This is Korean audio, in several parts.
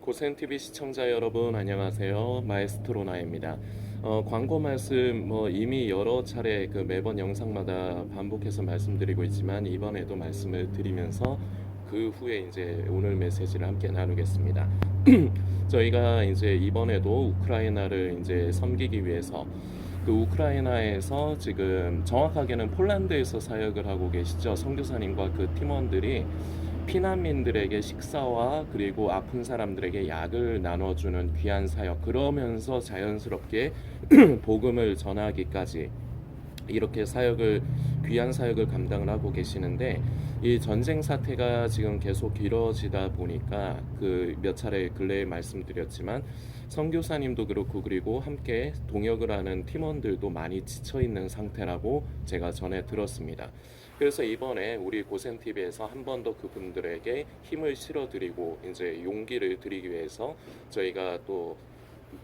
고센TV 시청자 여러분 안녕하세요. 마에스트로나입니다. 광고 말씀 이미 여러 차례 매번 영상마다 반복해서 말씀드리고 있지만 이번에도 말씀을 드리면서 그 후에 이제 오늘 메시지를 함께 나누겠습니다. 저희가 이제 이번에도 우크라이나를 이제 섬기기 위해서 그 우크라이나에서 지금 정확하게는 폴란드에서 사역을 하고 계시죠. 선교사님과 그 팀원들이 피난민들에게 식사와 그리고 아픈 사람들에게 약을 나눠주는 귀한 사역, 그러면서 자연스럽게 복음을 전하기까지 이렇게 귀한 사역을 감당을 하고 계시는데, 이 전쟁 사태가 지금 계속 길어지다 보니까 그 몇 차례 근래에 말씀드렸지만 선교사님도 그렇고 그리고 함께 동역을 하는 팀원들도 많이 지쳐 있는 상태라고 제가 전해 들었습니다. 그래서 이번에 우리 고센TV에서 한 번 더 그분들에게 힘을 실어드리고 이제 용기를 드리기 위해서 저희가 또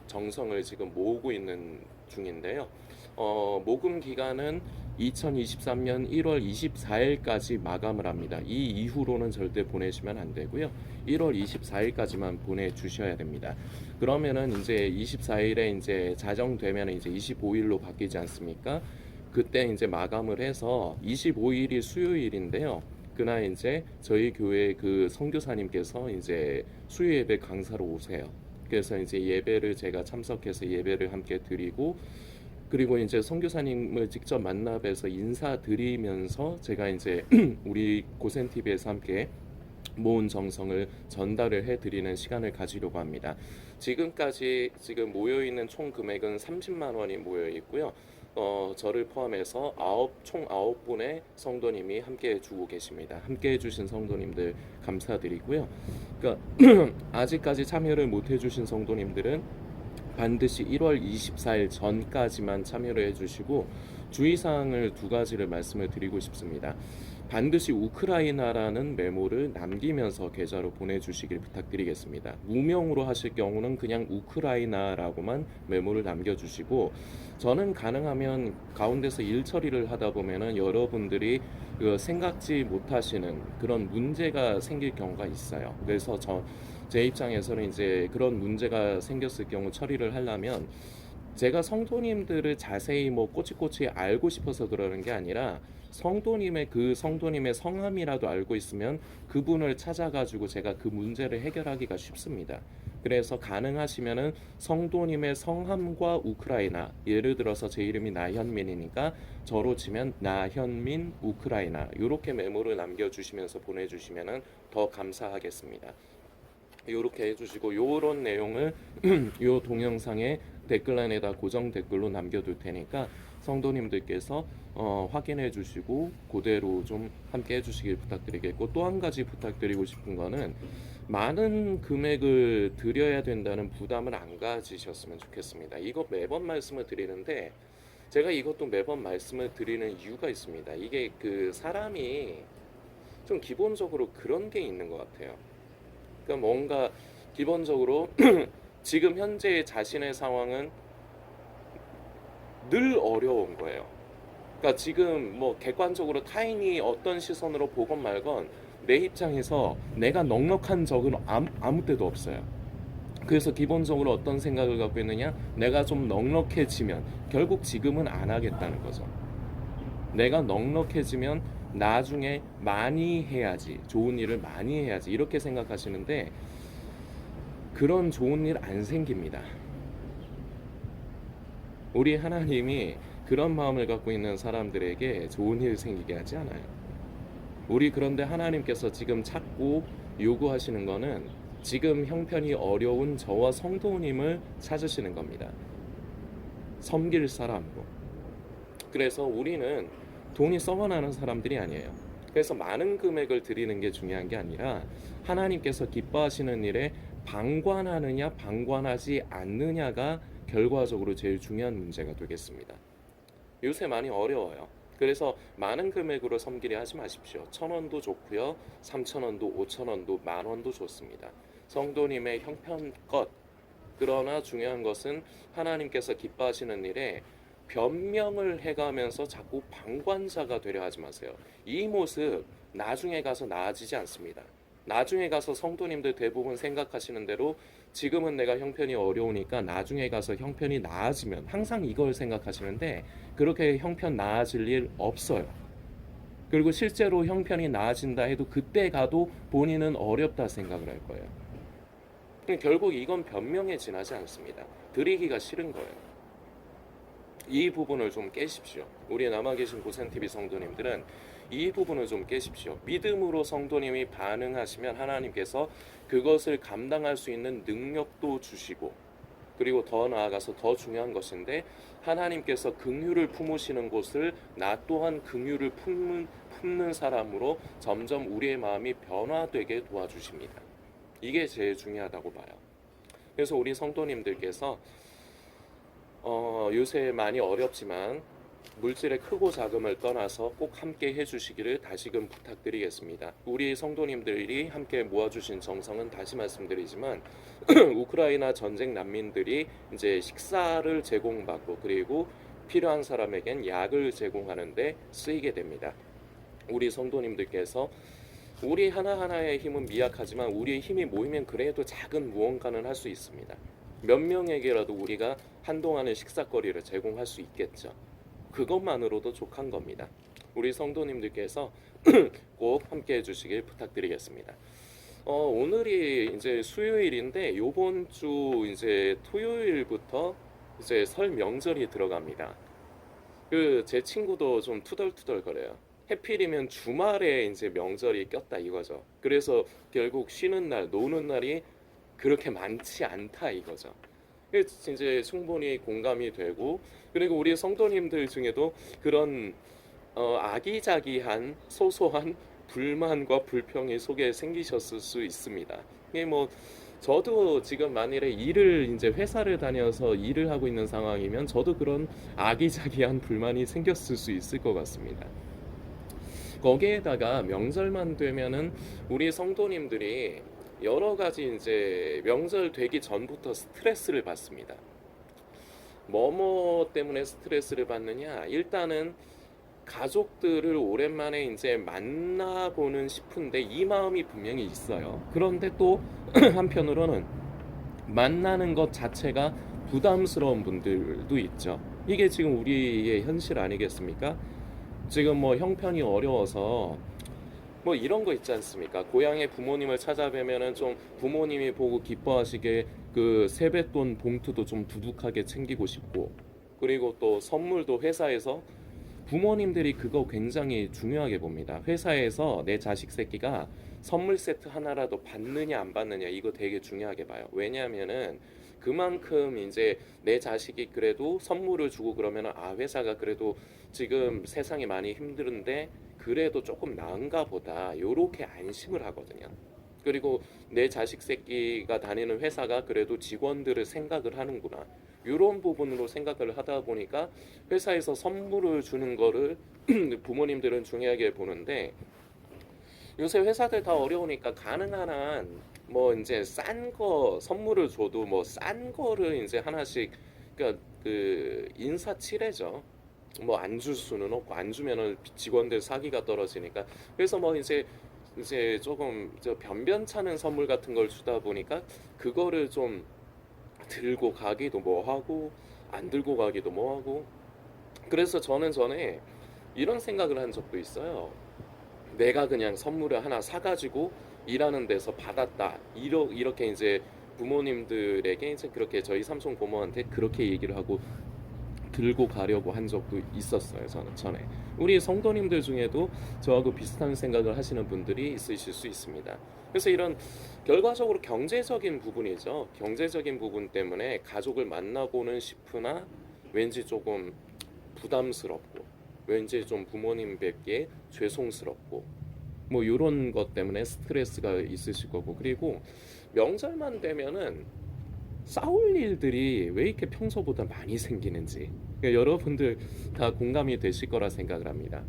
정성을 지금 모으고 있는 중인데요. 모금 기간은 2023년 1월 24일까지 마감을 합니다. 이 이후로는 절대 보내시면 안 되고요. 1월 24일까지만 보내주셔야 됩니다. 그러면은 이제 24일에 이제 자정되면 이제 25일로 바뀌지 않습니까? 그때 이제 마감을 해서 25일이 수요일인데요. 그날 이제 저희 교회 그 선교사님께서 이제 수요 예배 강사로 오세요. 그래서 이제 예배를 제가 참석해서 예배를 함께 드리고, 그리고 이제 선교사님을 직접 만나 뵈서 인사드리면서 제가 이제 우리 고센TV에서 함께 모은 정성을 전달을 해드리는 시간을 가지려고 합니다. 지금까지 지금 모여있는 총 금액은 30만 원이 모여 있고요. 저를 포함해서 총 9분의 성도님이 함께 해주고 계십니다. 함께 해주신 성도님들 감사드리고요. 그러니까 아직까지 참여를 못 해주신 성도님들은 반드시 1월 24일 전까지만 참여를 해주시고, 주의사항을 두 가지를 말씀을 드리고 싶습니다. 반드시 우크라이나라는 메모를 남기면서 계좌로 보내주시길 부탁드리겠습니다. 무명으로 하실 경우는 그냥 우크라이나라고만 메모를 남겨주시고, 저는 가능하면 가운데서 일 처리를 하다 보면은 여러분들이 생각지 못하시는 그런 문제가 생길 경우가 있어요. 그래서 제 입장에서는 이제 그런 문제가 생겼을 경우 처리를 하려면 제가 성도님들을 자세히 꼬치꼬치 알고 싶어서 그러는 게 아니라, 성도님의 성함이라도 알고 있으면 그분을 찾아가지고 제가 그 문제를 해결하기가 쉽습니다. 그래서 가능하시면은 성도님의 성함과 우크라이나, 예를 들어서 제 이름이 나현민이니까 저로 치면 나현민 우크라이나, 이렇게 메모를 남겨주시면서 보내주시면은 더 감사하겠습니다. 이렇게 해주시고, 요런 내용을 요 동영상에 댓글란에다 고정 댓글로 남겨둘 테니까 성도님들께서 확인해 주시고 그대로 좀 함께 해주시길 부탁드리겠고, 또 한 가지 부탁드리고 싶은 거는 많은 금액을 드려야 된다는 부담을 안 가지셨으면 좋겠습니다. 이거 매번 말씀을 드리는데, 제가 이것도 매번 말씀을 드리는 이유가 있습니다. 이게 사람이 좀 기본적으로 그런 게 있는 것 같아요. 그러니까 뭔가 기본적으로 지금 현재 자신의 상황은 늘 어려운 거예요. 그러니까 지금 객관적으로 타인이 어떤 시선으로 보건 말건 내 입장에서 내가 넉넉한 적은 아무 때도 없어요. 그래서 기본적으로 어떤 생각을 갖고 있느냐, 내가 좀 넉넉해지면 결국 지금은 안 하겠다는 거죠. 내가 넉넉해지면 나중에 많이 해야지, 좋은 일을 많이 해야지, 이렇게 생각하시는데 그런 좋은 일 안 생깁니다. 우리 하나님이 그런 마음을 갖고 있는 사람들에게 좋은 일 생기게 하지 않아요. 그런데 하나님께서 지금 찾고 요구하시는 거는 지금 형편이 어려운 저와 성도님을 찾으시는 겁니다. 섬길 사람으로. 그래서 우리는 돈이 썩어나는 사람들이 아니에요. 그래서 많은 금액을 드리는 게 중요한 게 아니라 하나님께서 기뻐하시는 일에 방관하느냐 방관하지 않느냐가 결과적으로 제일 중요한 문제가 되겠습니다. 요새 많이 어려워요. 그래서 많은 금액으로 섬기려 하지 마십시오. 1,000원도 좋고요, 3,000원도 5,000원도 만원도 좋습니다. 성도님의 형편껏. 그러나 중요한 것은 하나님께서 기뻐하시는 일에 변명을 해가면서 자꾸 방관자가 되려 하지 마세요. 이 모습 나중에 가서 나아지지 않습니다. 나중에 가서 성도님들 대부분 생각하시는 대로 지금은 내가 형편이 어려우니까 나중에 가서 형편이 나아지면 항상 이걸 생각하시는데 그렇게 형편 나아질 일 없어요. 그리고 실제로 형편이 나아진다 해도 그때 가도 본인은 어렵다 생각을 할 거예요. 결국 이건 변명에 지나지 않습니다. 드리기가 싫은 거예요. 이 부분을 좀 깨십시오. 우리 남아 계신 고센TV 성도님들은 이 부분을 좀 깨십시오. 믿음으로 성도님이 반응하시면 하나님께서 그것을 감당할 수 있는 능력도 주시고, 그리고 더 나아가서 더 중요한 것인데 하나님께서 긍휼을 품으시는 곳을 나 또한 긍휼을 품는 사람으로 점점 우리의 마음이 변화되게 도와주십니다. 이게 제일 중요하다고 봐요. 그래서 우리 성도님들께서 요새 많이 어렵지만 물질의 크고 작음을 떠나서 꼭 함께 해주시기를 다시금 부탁드리겠습니다. 우리 성도님들이 함께 모아주신 정성은 다시 말씀드리지만 우크라이나 전쟁 난민들이 이제 식사를 제공받고 그리고 필요한 사람에겐 약을 제공하는데 쓰이게 됩니다. 우리 성도님들께서 우리 하나하나의 힘은 미약하지만 우리의 힘이 모이면 그래도 작은 무언가는 할 수 있습니다. 몇 명에게라도 우리가 한동안의 식사거리를 제공할 수 있겠죠. 그것만으로도 족한 겁니다. 우리 성도님들께서 꼭 함께 해주시길 부탁드리겠습니다. 오늘이 이제 수요일인데 요번 주 이제 토요일부터 이제 설 명절이 들어갑니다. 제 친구도 좀 투덜투덜 거려요. 해필이면 주말에 이제 명절이 꼈다 이거죠. 그래서 결국 쉬는 날, 노는 날이 그렇게 많지 않다 이거죠. 이제 충분히 공감이 되고, 그리고 우리 성도님들 중에도 그런 아기자기한 소소한 불만과 불평이 속에 생기셨을 수 있습니다. 이게 뭐 저도 지금 만일에 이제 회사를 다녀서 일을 하고 있는 상황이면 저도 그런 아기자기한 불만이 생겼을 수 있을 것 같습니다. 거기에다가 명절만 되면은 우리 성도님들이 여러 가지 이제 명절 되기 전부터 스트레스를 받습니다. 뭐뭐 때문에 스트레스를 받느냐? 일단은 가족들을 오랜만에 이제 만나보는 싶은데 이 마음이 분명히 있어요. 그런데 또 한편으로는 만나는 것 자체가 부담스러운 분들도 있죠. 이게 지금 우리의 현실 아니겠습니까? 지금 뭐 형편이 어려워서 뭐 이런 거 있지 않습니까? 고향의 부모님을 찾아뵈면은 좀 부모님이 보고 기뻐하시게 그 세뱃돈 봉투도 좀 두둑하게 챙기고 싶고, 그리고 또 선물도 회사에서 부모님들이 그거 굉장히 중요하게 봅니다. 회사에서 내 자식 새끼가 선물 세트 하나라도 받느냐 안 받느냐 이거 되게 중요하게 봐요. 왜냐하면은 그만큼 이제 내 자식이 그래도 선물을 주고 그러면 회사가 그래도 지금 세상이 많이 힘든데 그래도 조금 나은가 보다 요렇게 안심을 하거든요. 그리고 내 자식 새끼가 다니는 회사가 그래도 직원들을 생각을 하는구나, 이런 부분으로 생각을 하다 보니까 회사에서 선물을 주는 거를 부모님들은 중요하게 보는데, 요새 회사들 다 어려우니까 가능한 한 뭐 이제 싼 거 선물을 줘도 뭐 싼 거를 이제 하나씩, 그러니까 그 인사치레죠. 뭐 안 줄 수는 없고 안 주면은 직원들 사기가 떨어지니까. 그래서 뭐 이제 조금 저 변변찮은 선물 같은 걸 주다 보니까 그거를 좀 들고 가기도 뭐하고 안 들고 가기도 뭐하고. 그래서 저는 전에 이런 생각을 한 적도 있어요. 내가 그냥 선물을 하나 사가지고 일하는 데서 받았다, 이렇게 이제 부모님들에게 이제 그렇게 저희 삼촌 고모한테 그렇게 얘기를 하고 들고 가려고 한 적도 있었어요. 저는 전에 우리 성도님들 중에도 저하고 비슷한 생각을 하시는 분들이 있으실 수 있습니다. 그래서 이런 결과적으로 경제적인 부분이죠. 경제적인 부분 때문에 가족을 만나고는 싶으나 왠지 조금 부담스럽고 왠지 좀 부모님 뵙기에 죄송스럽고 뭐 이런 것 때문에 스트레스가 있으실 거고, 그리고 명절만 되면은 싸울 일들이 왜 이렇게 평소보다 많이 생기는지, 그러니까 여러분들 다 공감이 되실 거라 생각을 합니다.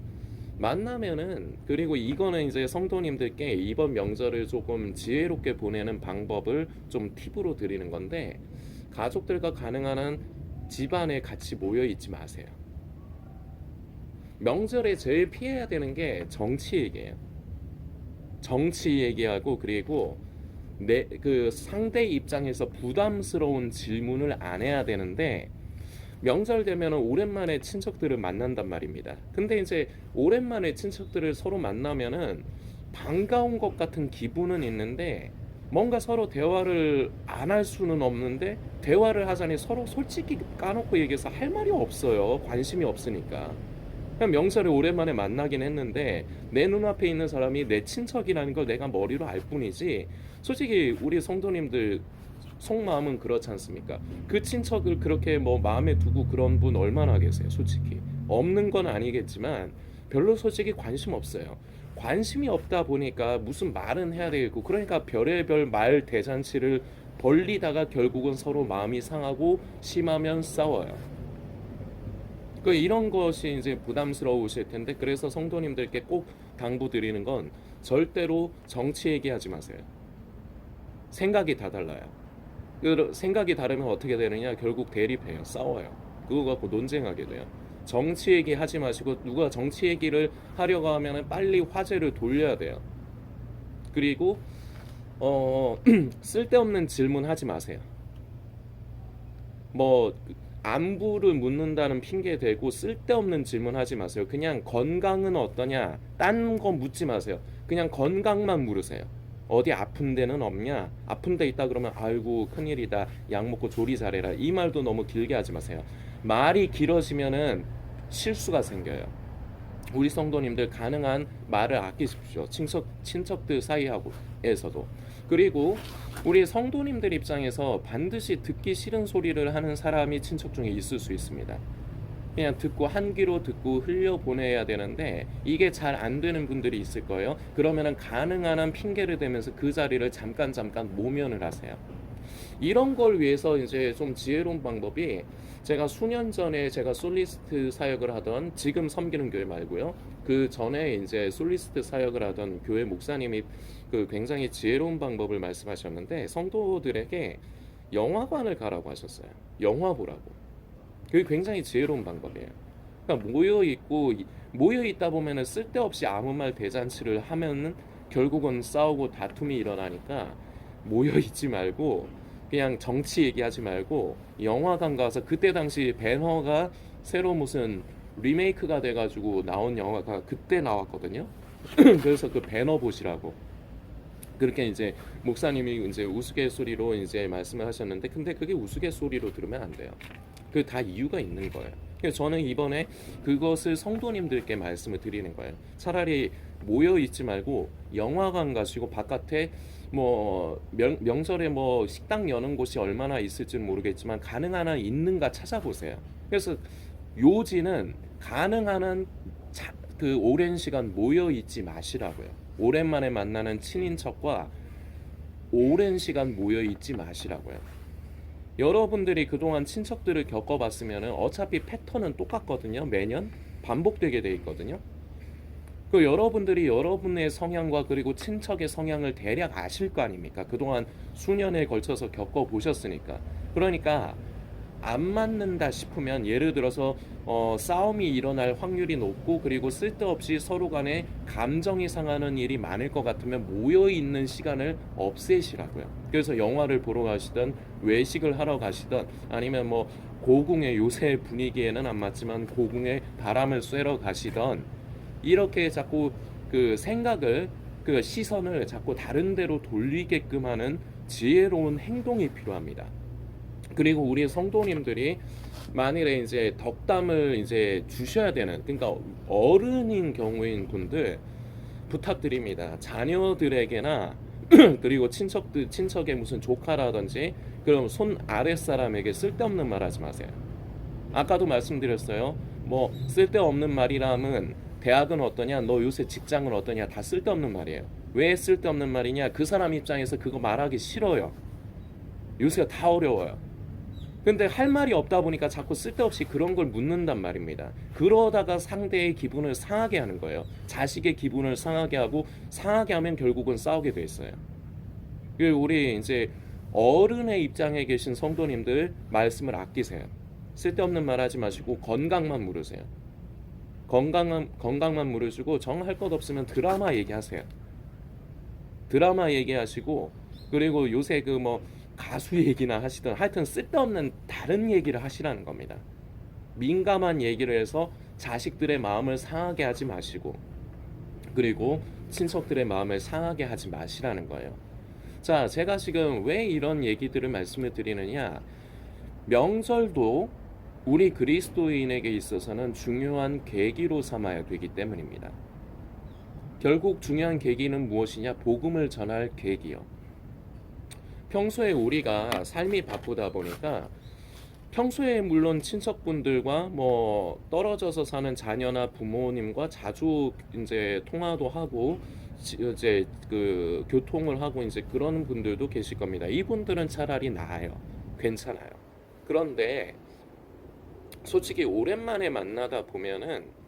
만나면은, 그리고 이거는 이제 성도님들께 이번 명절을 조금 지혜롭게 보내는 방법을 좀 팁으로 드리는 건데, 가족들과 가능한 한 집안에 같이 모여 있지 마세요. 명절에 제일 피해야 되는 게 정치 얘기예요. 정치 얘기하고 그리고 내 그 상대 입장에서 부담스러운 질문을 안 해야 되는데 명절 되면 오랜만에 친척들을 만난단 말입니다. 근데 이제 오랜만에 친척들을 서로 만나면은 반가운 것 같은 기분은 있는데 뭔가 서로 대화를 안 할 수는 없는데 대화를 하자니 서로 솔직히 까놓고 얘기해서 할 말이 없어요. 관심이 없으니까. 그냥 명절에 오랜만에 만나긴 했는데 내 눈앞에 있는 사람이 내 친척이라는 걸 내가 머리로 알 뿐이지 솔직히 우리 성도님들 속마음은 그렇지 않습니까? 그 친척을 그렇게 뭐 마음에 두고 그런 분 얼마나 계세요, 솔직히. 없는 건 아니겠지만 별로 솔직히 관심 없어요. 관심이 없다 보니까 무슨 말은 해야 되겠고 그러니까 별의별 말 대잔치를 벌리다가 결국은 서로 마음이 상하고 심하면 싸워요. 그 이런 것이 이제 부담스러우실 텐데 그래서 성도님들께 꼭 당부드리는 건 절대로 정치 얘기하지 마세요. 생각이 다 달라요. 생각이 다르면 어떻게 되느냐? 결국 대립해요. 싸워요. 그거 갖고 논쟁하게 돼요. 정치 얘기 하지 마시고 누가 정치 얘기를 하려고 하면 빨리 화제를 돌려야 돼요. 그리고 쓸데없는 질문 하지 마세요. 뭐 안부를 묻는다는 핑계 대고 쓸데없는 질문 하지 마세요. 그냥 건강은 어떠냐? 딴 거 묻지 마세요. 그냥 건강만 물으세요. 어디 아픈 데는 없냐? 아픈 데 있다 그러면 아이고 큰일이다. 약 먹고 조리 잘해라. 이 말도 너무 길게 하지 마세요. 말이 길어지면은 실수가 생겨요. 우리 성도님들 가능한 말을 아끼십시오. 친척들 사이하고에서도. 그리고 우리 성도님들 입장에서 반드시 듣기 싫은 소리를 하는 사람이 친척 중에 있을 수 있습니다. 그냥 듣고 한 귀로 듣고 흘려보내야 되는데 이게 잘 안 되는 분들이 있을 거예요. 그러면은 가능한 한 핑계를 대면서 그 자리를 잠깐 모면을 하세요. 이런 걸 위해서 이제 좀 지혜로운 방법이 제가 수년 전에 제가 솔리스트 사역을 하던 지금 섬기는 교회 말고요. 그 전에 이제 솔리스트 사역을 하던 교회 목사님이 그 굉장히 지혜로운 방법을 말씀하셨는데 성도들에게 영화관을 가라고 하셨어요. 영화 보라고. 그게 굉장히 지혜로운 방법이에요. 그러니까 모여 있다 보면은 쓸데없이 아무 말 대잔치를 하면은 결국은 싸우고 다툼이 일어나니까 모여 있지 말고 그냥 정치 얘기하지 말고 영화관 가서 그때 당시 배너가 새로 무슨 리메이크가 돼가지고 나온 영화가 그때 나왔거든요. 그래서 그 배너 보시라고. 그렇게 이제 목사님이 이제 우스갯소리로 이제 말씀을 하셨는데 근데 그게 우스갯소리로 들으면 안 돼요. 그 다 이유가 있는 거예요. 그래서 저는 이번에 그것을 성도님들께 말씀을 드리는 거예요. 차라리 모여 있지 말고 영화관 가시고 바깥에 뭐 명절에 뭐 식당 여는 곳이 얼마나 있을지는 모르겠지만 가능한 한 있는가 찾아보세요. 그래서 요지는 가능한 한 그 오랜 시간 모여 있지 마시라고요. 오랜만에 만나는 친인척과 오랜 시간 모여 있지 마시라고요. 여러분들이 그동안 친척들을 겪어봤으면 어차피 패턴은 똑같거든요. 매년 반복되게 돼 있거든요. 그 여러분들이 여러분의 성향과 그리고 친척의 성향을 대략 아실 거 아닙니까? 그동안 수년에 걸쳐서 겪어보셨으니까. 그러니까 안 맞는다 싶으면 예를 들어서 싸움이 일어날 확률이 높고 그리고 쓸데없이 서로 간에 감정이 상하는 일이 많을 것 같으면 모여있는 시간을 없애시라고요. 그래서 영화를 보러 가시든 외식을 하러 가시든 아니면 뭐 고궁의 요새 분위기에는 안 맞지만 고궁에 바람을 쐬러 가시든 이렇게 자꾸 그 생각을 그 시선을 자꾸 다른 데로 돌리게끔 하는 지혜로운 행동이 필요합니다. 그리고 우리 성도님들이 만일에 이제 덕담을 이제 주셔야 되는 그러니까 어른인 경우인 분들 부탁드립니다. 자녀들에게나 그리고 친척의 무슨 조카라든지 그럼 손 아랫 사람에게 쓸데없는 말 하지 마세요. 아까도 말씀드렸어요. 뭐 쓸데없는 말이라면 대학은 어떠냐, 너 요새 직장은 어떠냐, 다 쓸데없는 말이에요. 왜 쓸데없는 말이냐? 그 사람 입장에서 그거 말하기 싫어요. 요새가 다 어려워요. 근데 할 말이 없다 보니까 자꾸 쓸데없이 그런 걸 묻는단 말입니다. 그러다가 상대의 기분을 상하게 하는 거예요. 자식의 기분을 상하게 하고 상하게 하면 결국은 싸우게 돼 있어요. 우리 이제 어른의 입장에 계신 성도님들 말씀을 아끼세요. 쓸데없는 말 하지 마시고 건강만 물으세요. 건강만 물으시고 정할 것 없으면 드라마 얘기하세요. 드라마 얘기하시고, 그리고 요새 그 뭐 가수 얘기나 하시든 하여튼 쓸데없는 다른 얘기를 하시라는 겁니다. 민감한 얘기를 해서 자식들의 마음을 상하게 하지 마시고, 그리고 친척들의 마음을 상하게 하지 마시라는 거예요. 자, 제가 지금 왜 이런 얘기들을 말씀을 드리느냐, 명절도 우리 그리스도인에게 있어서는 중요한 계기로 삼아야 되기 때문입니다. 결국 중요한 계기는 무엇이냐? 복음을 전할 계기요. 평소에 우리가 삶이 바쁘다 보니까 평소에 물론 친척분들과 뭐 떨어져서 사는 자녀나 부모님과 자주 이제 통화도 하고 이제 그 교통을 하고 이제 그런 분들도 계실 겁니다. 이분들은 차라리 나아요. 괜찮아요. 그런데 솔직히 오랜만에 만나다 보면은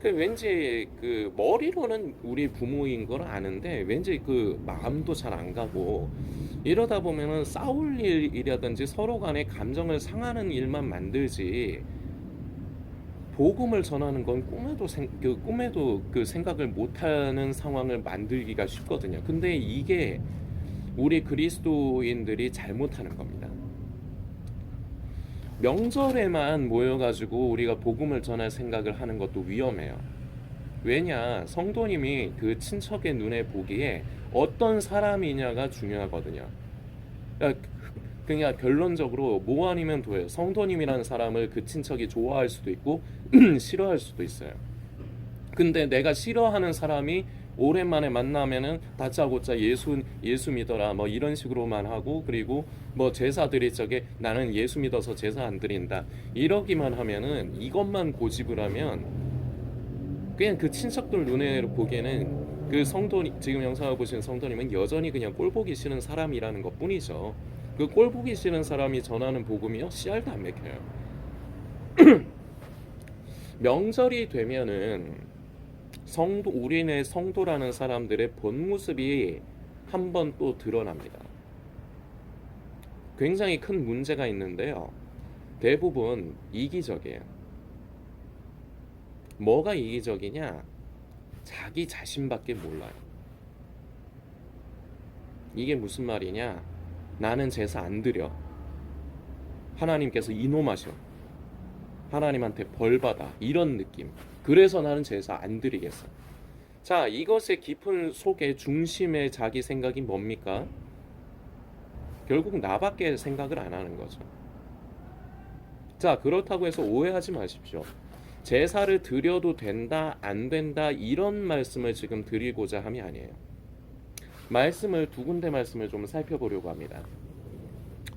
그 왠지 그 머리로는 우리 부모인 걸 아는데 왠지 그 마음도 잘 안 가고, 이러다 보면은 싸울 일이라든지 서로 간에 감정을 상하는 일만 만들지, 복음을 전하는 건 꿈에도 그 생각을 못하는 상황을 만들기가 쉽거든요. 근데 이게 우리 그리스도인들이 잘못하는 겁니다. 명절에만 모여가지고 우리가 복음을 전할 생각을 하는 것도 위험해요. 왜냐, 성도님이 그 친척의 눈에 보기에 어떤 사람이냐가 중요하거든요. 그냥 결론적으로 뭐 아니면 도예요. 성도님이라는 사람을 그 친척이 좋아할 수도 있고 싫어할 수도 있어요. 근데 내가 싫어하는 사람이 오랜만에 만나면은 다짜고짜 예수 믿어라 뭐 이런 식으로만 하고, 그리고 뭐 제사 드릴 적에 나는 예수 믿어서 제사 안 드린다 이러기만 하면은, 이것만 고집을 하면 그냥 그 친척들 눈에 보기에는 그 성도님, 지금 영상을 보시는 성도님은 여전히 그냥 꼴보기 싫은 사람이라는 것 뿐이죠. 그 꼴보기 싫은 사람이 전하는 복음이요, 씨알도 안 맥혀요. 명절이 되면은 우리네 성도라는 사람들의 본 모습이 한번 또 드러납니다. 굉장히 큰 문제가 있는데요. 대부분 이기적이에요. 뭐가 이기적이냐? 자기 자신밖에 몰라요. 이게 무슨 말이냐? 나는 제사 안 드려. 하나님께서 이놈하셔. 하나님한테 벌 받아. 이런 느낌. 그래서 나는 제사 안 드리겠어. 자, 이것의 깊은 속에 중심의 자기 생각이 뭡니까? 결국 나밖에 생각을 안 하는 거죠. 자, 그렇다고 해서 오해하지 마십시오. 제사를 드려도 된다, 안 된다 이런 말씀을 지금 드리고자 함이 아니에요. 말씀을 두 군데 말씀을 좀 살펴보려고 합니다.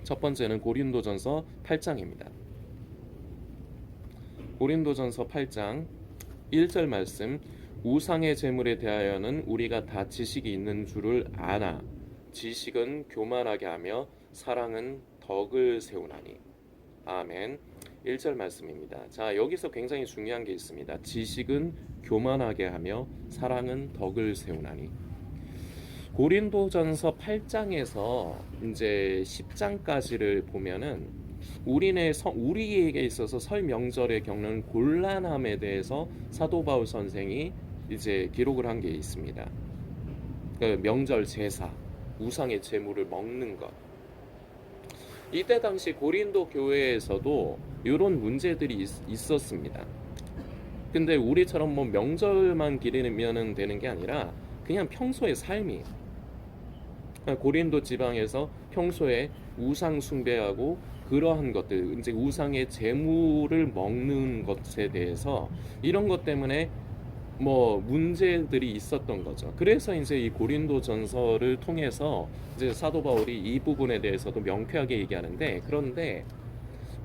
첫 번째는 고린도전서 8장입니다. 고린도전서 8장 1절 말씀, 우상의 제물에 대하여는 우리가 다 지식이 있는 줄을 아나 지식은 교만하게 하며 사랑은 덕을 세우나니. 아멘. 1절 말씀입니다. 자, 여기서 굉장히 중요한 게 있습니다. 지식은 교만하게 하며 사랑은 덕을 세우나니. 고린도전서 8장에서 이제 10장까지를 보면은 우리에게 있어서 설 명절에 겪는 곤란함에 대해서 사도 바울 선생이 이제 기록을 한 게 있습니다. 그 명절 제사, 우상의 제물을 먹는 것. 이때 당시 고린도 교회에서도 이런 문제들이 있었습니다. 근데 우리처럼 뭐 명절만 기리면 되는 게 아니라 그냥 평소의 삶이, 고린도 지방에서 평소에 우상 숭배하고 그러한 것들, 이제 우상의 제물을 먹는 것에 대해서 이런 것 때문에 뭐 문제들이 있었던 거죠. 그래서 이제 이 고린도전서를 통해서 이제 사도 바울이 이 부분에 대해서도 명쾌하게 얘기하는데, 그런데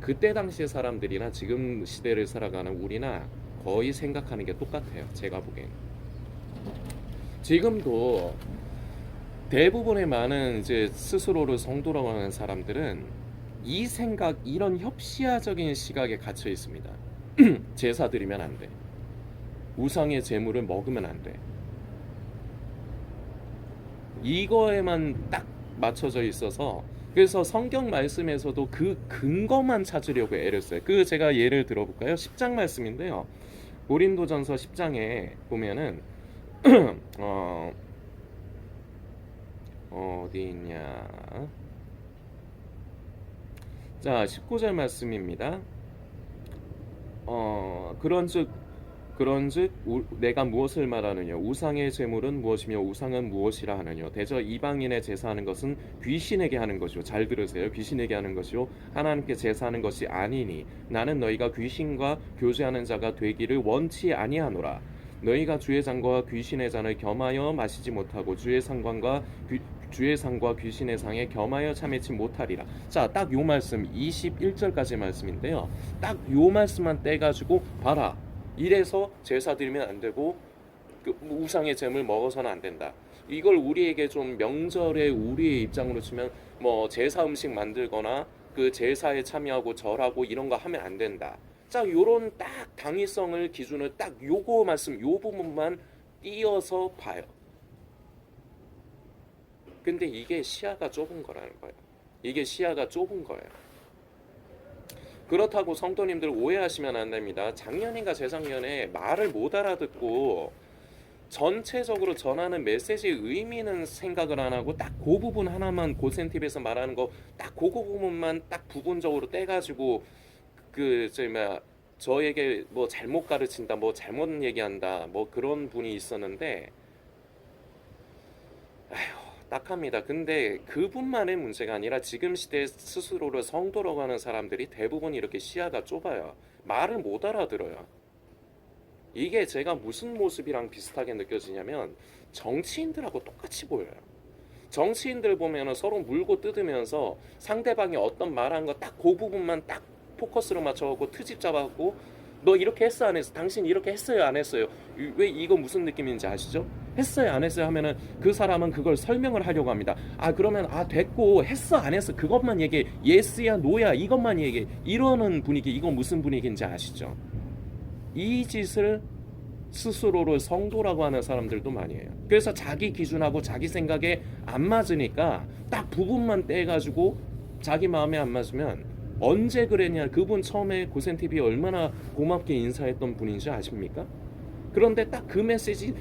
그때 당시의 사람들이나 지금 시대를 살아가는 우리나 거의 생각하는 게 똑같아요. 제가 보기엔 지금도 대부분의 많은 이제 스스로를 성도라고 하는 사람들은 이 생각, 이런 협시아적인 시각에 갇혀 있습니다. 제사 드리면 안 돼. 우상의 제물을 먹으면 안 돼. 이거에만 딱 맞춰져 있어서, 그래서 성경 말씀에서도 그 근거만 찾으려고 애를 써요. 그 제가 예를 들어볼까요? 10장 말씀인데요. 고린도전서 10장에 보면은 어디 있냐? 자, 19절 말씀입니다. 그런즉 내가 무엇을 말하느냐? 우상의 제물은 무엇이며 우상은 무엇이라 하느냐? 대저 이방인의 제사하는 것은 귀신에게 하는 것이요. 잘 들으세요. 귀신에게 하는 것이요 하나님께 제사하는 것이 아니니 나는 너희가 귀신과 교제하는 자가 되기를 원치 아니하노라. 너희가 주의 잔과 귀신의 잔을 겸하여 마시지 못하고 주의 상과 귀신의 상에 겸하여 참여치 못하리라. 자, 딱 요 말씀 21절까지 말씀인데요. 딱 요 말씀만 떼가지고 봐라. 이래서 제사 드리면 안 되고 그 우상의 잼을 먹어서는 안 된다. 이걸 우리에게 좀 명절에 우리의 입장으로 치면 뭐 제사 음식 만들거나 그 제사에 참여하고 절하고 이런 거 하면 안 된다. 자, 요런 딱 당위성을 기준을 딱 요거 말씀 요 부분만 띄어서 봐요. 근데 이게 시야가 좁은 거라는 거예요. 이게 시야가 좁은 거예요. 그렇다고 성도님들 오해하시면 안 됩니다. 작년인가 재작년에 말을 못 알아듣고 전체적으로 전하는 메시지의 의미는 생각을 안 하고 딱 그 부분 하나만 고센팁에서 말하는 거 딱 그 부분만 딱 부분적으로 떼가지고 저에게 뭐 잘못 가르친다, 뭐 잘못 얘기한다, 뭐 그런 분이 있었는데, 아휴, 딱합니다. 근데 그분만의 문제가 아니라 지금 시대에 스스로를 성도라고 하는 사람들이 대부분 이렇게 시야가 좁아요. 말을 못 알아들어요. 이게 제가 무슨 모습이랑 비슷하게 느껴지냐면 정치인들하고 똑같이 보여요. 정치인들 보면은 서로 물고 뜯으면서 상대방이 어떤 말한 거 딱 그 부분만 딱 포커스로 맞춰갖고 트집 잡아갖고 너 이렇게 했어 안 했어? 당신 이렇게 했어요 안 했어요? 왜 이거 무슨 느낌인지 아시죠? 했어요 안 했어요 하면은 그 사람은 그걸 설명을 하려고 합니다. 아 그러면 아 됐고 했어 안 했어 그것만 얘기해. 예스야 노야 이것만 얘기해. 이러는 분위기. 이건 무슨 분위기인지 아시죠? 이 짓을 스스로를 성도라고 하는 사람들도 많이 해요. 그래서 자기 기준하고 자기 생각에 안 맞으니까 딱 부분만 떼가지고 자기 마음에 안 맞으면 언제 그랬냐. 그분 처음에 고센TV 얼마나 고맙게 인사했던 분인지 아십니까? 그런데 딱 그 메시지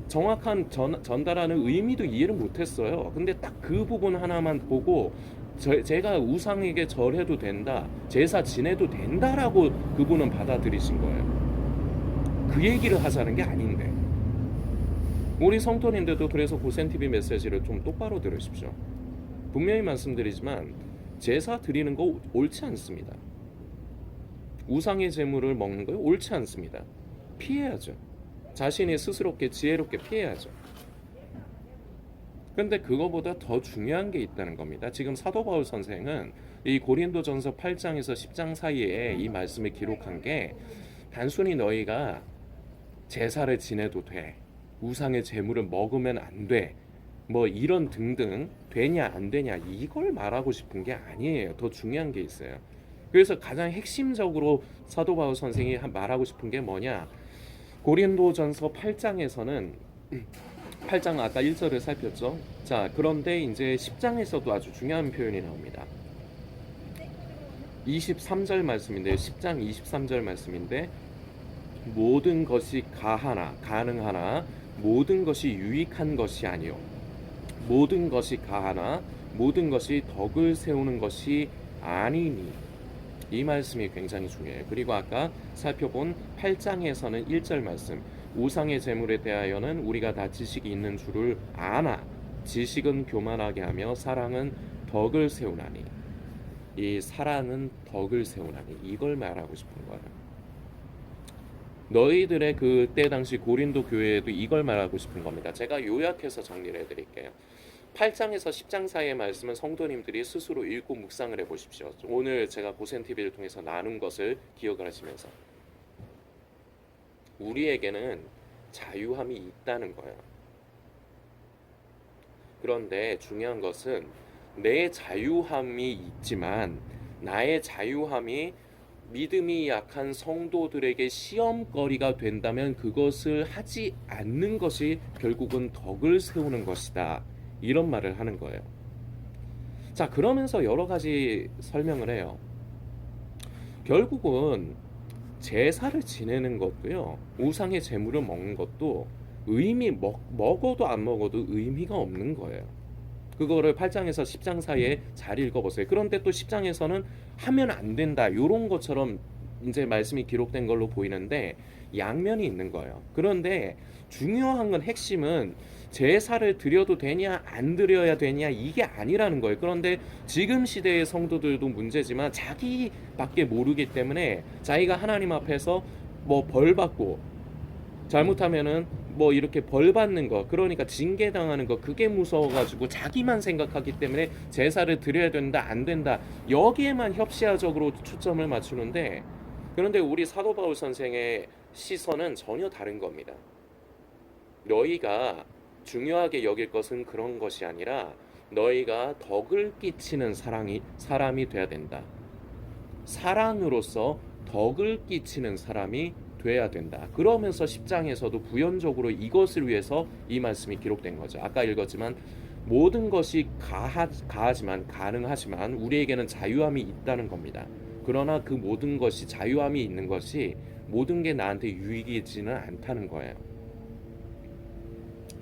정확한 전달하는 의미도 이해를 못했어요. 근데 딱 그 부분 하나만 보고 제가 우상에게 절해도 된다, 제사 지내도 된다라고 그분은 받아들이신 거예요. 그 얘기를 하자는 게 아닌데. 우리 성도님들도 그래서 고센TV 메시지를 좀 똑바로 들으십시오. 분명히 말씀드리지만 제사 드리는 거 옳지 않습니다. 우상의 제물을 먹는 거 옳지 않습니다. 피해야죠. 자신이 스스롭게 지혜롭게 피해야죠. 근데 그거보다 더 중요한 게 있다는 겁니다. 지금 사도 바울 선생은 이 고린도전서 8장에서 10장 사이에 이 말씀을 기록한 게 단순히 너희가 제사를 지내도 돼, 우상의 제물을 먹으면 안 돼, 뭐 이런 등등 되냐 안 되냐 이걸 말하고 싶은 게 아니에요. 더 중요한 게 있어요. 그래서 가장 핵심적으로 사도 바울 선생이 말하고 싶은 게 뭐냐. 고린도전서 8장에서는 8장 아까 1절을 살폈죠. 자, 그런데 이제 10장에서도 아주 중요한 표현이 나옵니다. 23절 말씀인데 10장 23절 말씀인데 모든 것이 가능하나 모든 것이 유익한 것이 아니요 모든 것이 가하나 모든 것이 덕을 세우는 것이 아니니. 이 말씀이 굉장히 중요해요. 그리고 아까 살펴본 8장에서는 1절 말씀 우상의 제물에 대하여는 우리가 다 지식이 있는 줄을 아나 지식은 교만하게 하며 사랑은 덕을 세우나니. 이 사랑은 덕을 세우나니 이걸 말하고 싶은 거예요. 너희들의 그때 당시 고린도 교회에도 이걸 말하고 싶은 겁니다. 제가 요약해서 정리를 해드릴게요. 8장에서 10장 사이의 말씀은 성도님들이 스스로 읽고 묵상을 해보십시오. 오늘 제가 고센TV를 통해서 나눈 것을 기억을 하시면서 우리에게는 자유함이 있다는 거예요. 그런데 중요한 것은 내 자유함이 있지만 나의 자유함이 믿음이 약한 성도들에게 시험거리가 된다면 그것을 하지 않는 것이 결국은 덕을 세우는 것이다. 이런 말을 하는 거예요. 자, 그러면서 여러 가지 설명을 해요. 결국은 제사를 지내는 것도요, 우상의 제물을 먹는 것도 먹어도 안 먹어도 의미가 없는 거예요. 그거를 8장에서 10장 사이에 잘 읽어보세요. 그런데 또 10장에서는 하면 안 된다 이런 것처럼 이제 말씀이 기록된 걸로 보이는데 양면이 있는 거예요. 그런데 중요한 건 핵심은 제사를 드려도 되냐 안 드려야 되냐 이게 아니라는 거예요. 그런데 지금 시대의 성도들도 문제지만 자기밖에 모르기 때문에 자기가 하나님 앞에서 뭐 벌 받고 잘못하면은 뭐 이렇게 벌 받는 거, 그러니까 징계 당하는 거, 그게 무서워가지고 자기만 생각하기 때문에 제사를 드려야 된다 안 된다 여기에만 협시아적으로 초점을 맞추는데, 그런데 우리 사도 바울 선생의 시선은 전혀 다른 겁니다. 너희가 중요하게 여길 것은 그런 것이 아니라 너희가 덕을 끼치는 사람이 돼야 된다. 사랑으로서 덕을 끼치는 사람이 돼야 된다. 그러면서 10장에서도 부연적으로 이것을 위해서 이 말씀이 기록된 거죠. 아까 읽었지만 모든 것이 가능하지만 우리에게는 자유함이 있다는 겁니다. 그러나 그 모든 것이 자유함이 있는 것이 모든 게 나한테 유익이지는 않다는 거예요.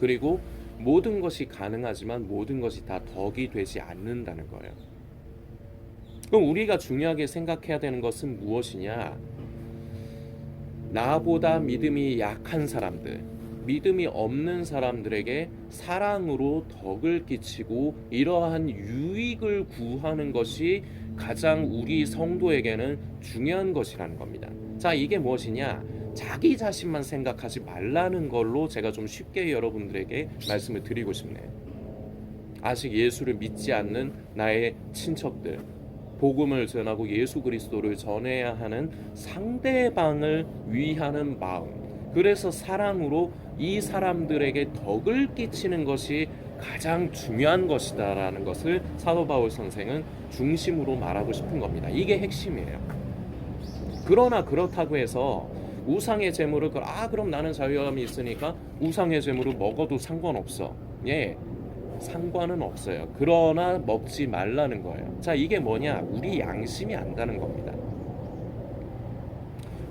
그리고 모든 것이 가능하지만 모든 것이 다 덕이 되지 않는다는 거예요. 그럼 우리가 중요하게 생각해야 되는 것은 무엇이냐? 나보다 믿음이 약한 사람들, 믿음이 없는 사람들에게 사랑으로 덕을 끼치고 이러한 유익을 구하는 것이 가장 우리 성도에게는 중요한 것이라는 겁니다. 자, 이게 무엇이냐? 자기 자신만 생각하지 말라는 걸로 제가 좀 쉽게 여러분들에게 말씀을 드리고 싶네요. 아직 예수를 믿지 않는 나의 친척들, 복음을 전하고 예수 그리스도를 전해야 하는 상대방을 위하는 마음, 그래서 사랑으로 이 사람들에게 덕을 끼치는 것이 가장 중요한 것이다라는 것을 사도 바울 선생은 중심으로 말하고 싶은 겁니다. 이게 핵심이에요. 그러나 그렇다고 해서 우상의 제물을 그럼 나는 자유함이 있으니까 우상의 제물을 먹어도 상관없어. 예, 상관은 없어요. 그러나 먹지 말라는 거예요. 자, 이게 뭐냐? 우리 양심이 안다는 겁니다.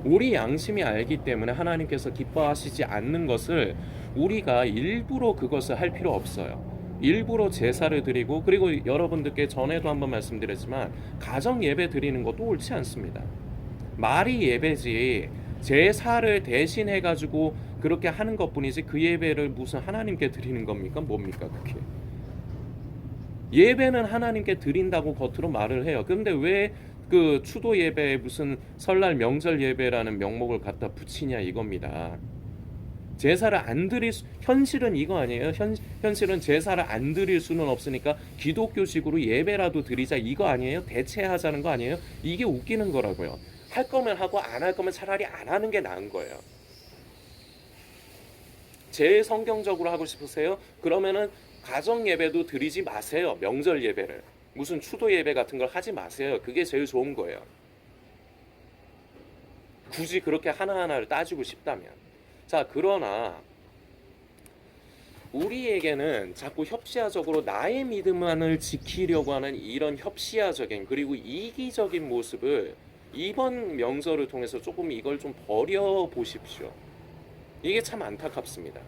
우리 양심이 알기 때문에 하나님께서 기뻐하시지 않는 것을 우리가 일부러 그것을 할 필요 없어요. 일부러 제사를 드리고, 그리고 여러분들께 전에도 한번 말씀드렸지만 가정 예배 드리는 것도 옳지 않습니다. 말이 예배지 제사를 대신해 가지고 그렇게 하는 것뿐이지 그 예배를 무슨 하나님께 드리는 겁니까? 뭡니까 그게? 예배는 하나님께 드린다고 겉으로 말을 해요. 근데 왜 그 추도 예배에 무슨 설날 명절 예배라는 명목을 갖다 붙이냐 이겁니다. 제사를 안 드릴 현실은 이거 아니에요? 현실은 제사를 안 드릴 수는 없으니까 기독교식으로 예배라도 드리자 이거 아니에요? 대체하자는 거 아니에요? 이게 웃기는 거라고요. 할 거면 하고 안 할 거면 차라리 안 하는 게 나은 거예요. 제일 성경적으로 하고 싶으세요? 그러면은 가정 예배도 드리지 마세요. 명절 예배를. 무슨 추도 예배 같은 걸 하지 마세요. 그게 제일 좋은 거예요. 굳이 그렇게 하나하나를 따지고 싶다면. 자, 그러나 우리에게는 자꾸 협시아적으로 나의 믿음만을 지키려고 하는 이런 협시아적인 그리고 이기적인 모습을 이번 명절을 통해서 조금 이걸 좀 버려보십시오. 이게 참 안타깝습니다.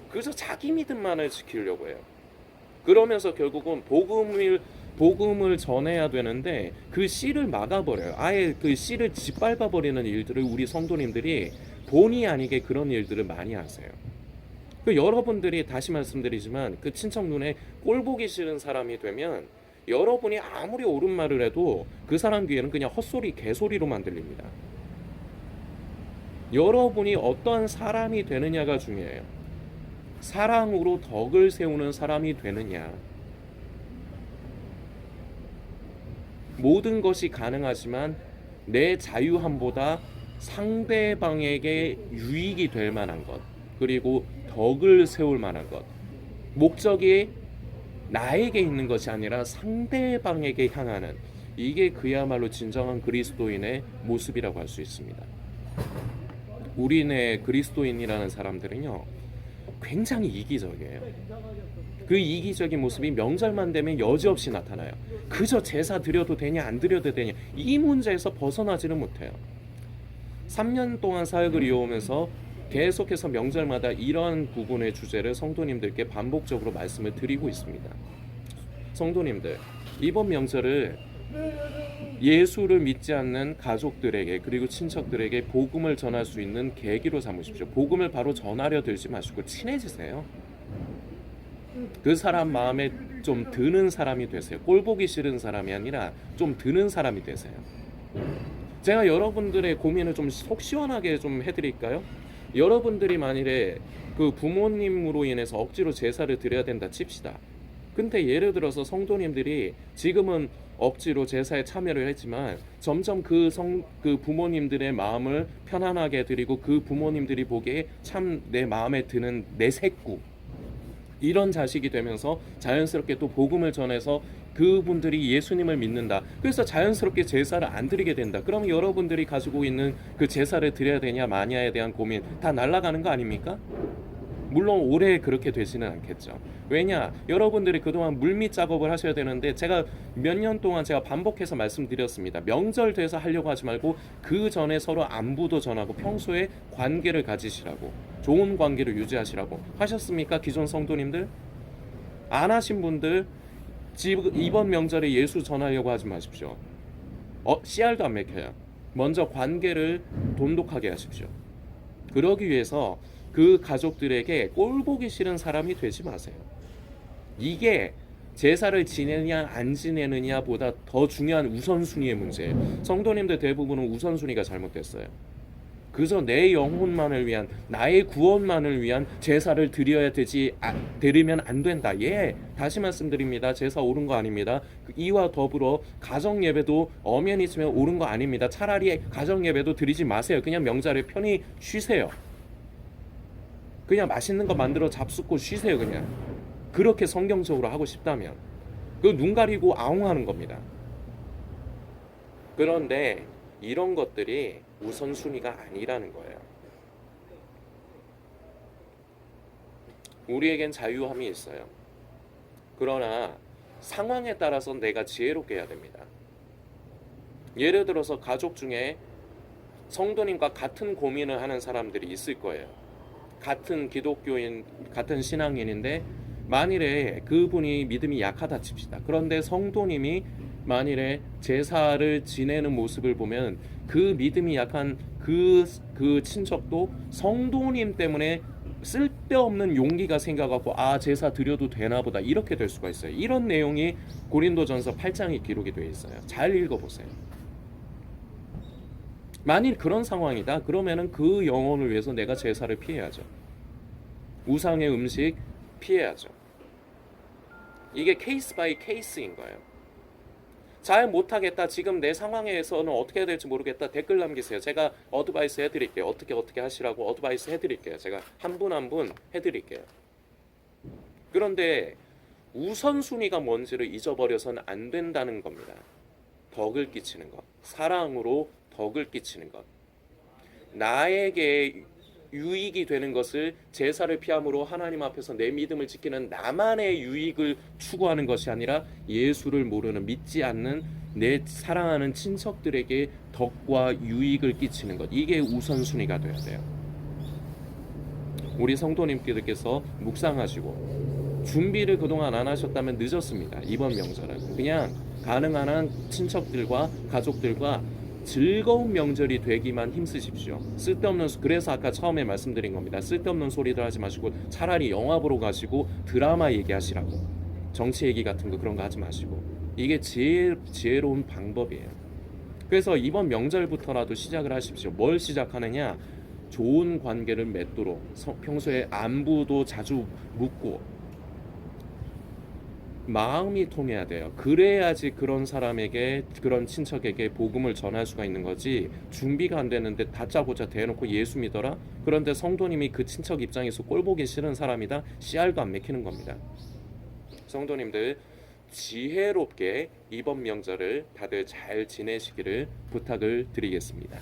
그래서 자기 믿음만을 지키려고 해요. 그러면서 결국은 복음을 전해야 되는데 그 씨를 막아버려요. 아예 그 씨를 짓밟아버리는 일들을 우리 성도님들이 본의 아니게 그런 일들을 많이 하세요. 그 여러분들이 다시 말씀드리지만 그 친척 눈에 꼴 보기 싫은 사람이 되면 여러분이 아무리 옳은 말을 해도 그 사람 귀에는 그냥 헛소리 개소리로만 들립니다. 여러분이 어떠한 사람이 되느냐가 중요해요. 사랑으로 덕을 세우는 사람이 되느냐. 모든 것이 가능하지만 내 자유함보다 상대방에게 유익이 될 만한 것, 그리고 덕을 세울 만한 것, 목적이 나에게 있는 것이 아니라 상대방에게 향하는, 이게 그야말로 진정한 그리스도인의 모습이라고 할 수 있습니다. 우리네 그리스도인이라는 사람들은요 굉장히 이기적이에요. 그 이기적인 모습이 명절만 되면 여지없이 나타나요. 그저 제사 드려도 되냐 안 드려도 되냐 이 문제에서 벗어나지는 못해요. 3년 동안 사역을 이어오면서 계속해서 명절마다 이러한 부분의 주제를 성도님들께 반복적으로 말씀을 드리고 있습니다. 성도님들, 이번 명절을 예수를 믿지 않는 가족들에게 그리고 친척들에게 복음을 전할 수 있는 계기로 삼으십시오. 복음을 바로 전하려 들지 마시고 친해지세요. 그 사람 마음에 좀 드는 사람이 되세요. 꼴 보기 싫은 사람이 아니라 좀 드는 사람이 되세요. 제가 여러분들의 고민을 좀 속 시원하게 좀 해드릴까요? 여러분들이 만일에 그 부모님으로 인해서 억지로 제사를 드려야 된다 칩시다. 근데 예를 들어서 성도님들이 지금은 억지로 제사에 참여를 했지만 점점 그 부모님들의 마음을 편안하게 드리고 그 부모님들이 보기에 참 내 마음에 드는 내 식구, 이런 자식이 되면서 자연스럽게 또 복음을 전해서 그분들이 예수님을 믿는다. 그래서 자연스럽게 제사를 안 드리게 된다. 그럼 여러분들이 가지고 있는 그 제사를 드려야 되냐 마냐에 대한 고민 다 날아가는 거 아닙니까? 물론 올해 그렇게 되지는 않겠죠. 왜냐? 여러분들이 그동안 물밑 작업을 하셔야 되는데 제가 몇 년 동안 제가 반복해서 말씀드렸습니다. 명절 돼서 하려고 하지 말고 그 전에 서로 안부도 전하고 평소에 관계를 가지시라고, 좋은 관계를 유지하시라고 하셨습니까? 기존 성도님들? 안 하신 분들 이번 명절에 예수 전하려고 하지 마십시오. 씨알도 안 맥혀요. 먼저 관계를 돈독하게 하십시오. 그러기 위해서 그 가족들에게 꼴 보기 싫은 사람이 되지 마세요. 이게 제사를 지내냐 안 지내느냐 보다 더 중요한 우선순위의 문제예요. 성도님들 대부분은 우선순위가 잘못됐어요. 그저 내 영혼만을 위한, 나의 구원만을 위한 제사를 드리면 안 된다. 예, 다시 말씀드립니다. 제사 옳은 거 아닙니다. 이와 더불어 가정 예배도 엄연히 있으면 옳은 거 아닙니다. 차라리 가정 예배도 드리지 마세요. 그냥 명절에 편히 쉬세요. 그냥 맛있는 거 만들어 잡숫고 쉬세요. 그냥 그렇게 성경적으로 하고 싶다면 그 눈 가리고 아웅하는 겁니다. 그런데 이런 것들이 우선순위가 아니라는 거예요. 우리에겐 자유함이 있어요. 그러나 상황에 따라서 내가 지혜롭게 해야 됩니다. 예를 들어서 가족 중에 성도님과 같은 고민을 하는 사람들이 있을 거예요. 같은 기독교인, 같은 신앙인인데 만일에 그분이 믿음이 약하다 칩시다. 그런데 성도님이 만일에 제사를 지내는 모습을 보면 그 믿음이 약한 그 친척도 성도님 때문에 쓸데없는 용기가 생겨갖고 제사 드려도 되나 보다 이렇게 될 수가 있어요. 이런 내용이 고린도전서 8장에 기록이 되어 있어요. 잘 읽어보세요. 만일 그런 상황이다 그러면은 그 영혼을 위해서 내가 제사를 피해야죠. 우상의 음식 피해야죠. 이게 케이스 바이 케이스인 거예요. 잘 못하겠다, 지금 내 상황에서는 어떻게 해야 될지 모르겠다, 댓글 남기세요. 제가 어드바이스 해드릴게요. 어떻게 하시라고 어드바이스 해드릴게요. 제가 한 분 한 분 해드릴게요. 그런데 우선순위가 뭔지를 잊어버려서는 안 된다는 겁니다. 덕을 끼치는 것, 사랑으로 덕을 끼치는 것, 나에게 유익이 되는 것을 제사를 피함으로 하나님 앞에서 내 믿음을 지키는 나만의 유익을 추구하는 것이 아니라 예수를 모르는, 믿지 않는 내 사랑하는 친척들에게 덕과 유익을 끼치는 것, 이게 우선순위가 되어야 돼요. 우리 성도님께서 묵상하시고 준비를 그동안 안 하셨다면 늦었습니다. 이번 명절은 그냥 가능한 한 친척들과 가족들과 즐거운 명절이 되기만 힘쓰십시오. 그래서 아까 처음에 말씀드린 겁니다. 쓸데없는 소리들 하지 마시고 차라리 영화 보러 가시고 드라마 얘기하시라고, 정치 얘기 같은 거 그런 거 하지 마시고, 이게 지혜로운 방법이에요. 그래서 이번 명절부터라도 시작을 하십시오. 뭘 시작하느냐? 좋은 관계를 맺도록 평소에 안부도 자주 묻고 마음이 통해야 돼요. 그래야지 그런 사람에게, 그런 친척에게 복음을 전할 수가 있는 거지, 준비가 안 되는데 다짜고짜 대놓고 예수 믿어라? 그런데 성도님이 그 친척 입장에서 꼴보기 싫은 사람이다? 씨알도 안 맥히는 겁니다. 성도님들 지혜롭게 이번 명절을 다들 잘 지내시기를 부탁을 드리겠습니다.